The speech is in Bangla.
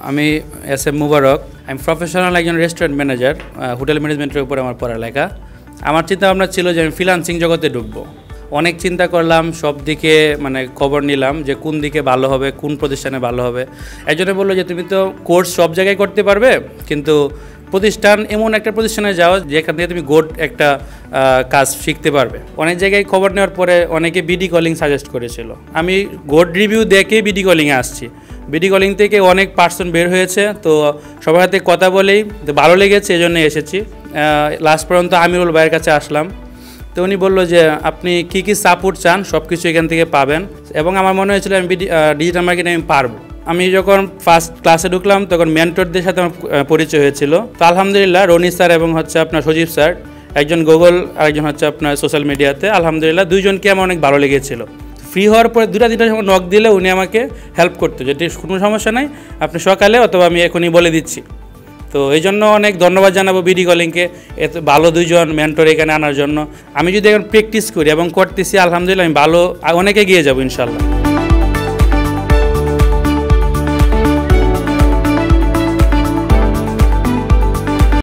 আমি এস এম মুবারক। আমি প্রফেশনাল একজন রেস্টুরেন্ট ম্যানেজার, হোটেল ম্যানেজমেন্টের উপরে আমার পড়ালেখা। আমার চিন্তা ভাবনা ছিল যে আমি ফ্রিল্যান্সিং জগতে ঢুকবো। অনেক চিন্তা করলাম, সব দিকে খবর নিলাম যে কোন দিকে ভালো হবে, কোন প্রতিষ্ঠানে ভালো হবে। একজনে বললো যে তুমি তো কোর্স সব জায়গায় করতে পারবে, কিন্তু প্রতিষ্ঠান এমন একটা প্রতিষ্ঠানে যাও যেখান থেকে তুমি গুড একটা কাজ শিখতে পারবে। অনেক জায়গায় খবর নেওয়ার পরে অনেকে বিডি কলিং সাজেস্ট করেছিল। আমি গুড রিভিউ দেখে বিডি কলিংয়ে আসছি। বিডি কলিং থেকে অনেক পার্সন বের হয়েছে, তো সবার সাথে কথা বলেই ভালো লেগেছে, এই জন্য এসেছি। লাস্ট পর্যন্ত আমিরুল ভাইয়ের কাছে আসলাম। তো উনি বললো যে আপনি কী কী সাপোর্ট চান সব কিছু এখান থেকে পাবেন, এবং আমার মনে হয়েছিল আমি ডিজিটাল মার্কেটিং আমি পারবো। আমি যখন ফার্স্ট ক্লাসে ঢুকলাম তখন মেন্টরদের সাথে আমার পরিচয় হয়েছিল। তো আলহামদুলিল্লাহ রনি স্যার এবং আপনার সজীব স্যার, একজন গুগল আর একজন আপনার সোশ্যাল মিডিয়াতে, আলহামদুলিল্লাহ দুইজনকে আমার অনেক ভালো লেগেছিল। ফ্রি হওয়ার পরে দুটা সময় নক দিলে উনি আমাকে হেল্প করতো, যেটি কোনো সমস্যা নাই, আপনি সকালে অথবা আমি এখনই বলে দিচ্ছি। তো এই জন্য অনেক ধন্যবাদ জানাবো বিডি কলিংকে, এত ভালো দুইজন মেন্টর এখানে আনার জন্য। আমি যদি এখন প্র্যাকটিস করি এবং করতেছি, আলহামদুলিল্লাহ আমি ভালো অনেক এগিয়ে যাবো ইনশাল্লাহ।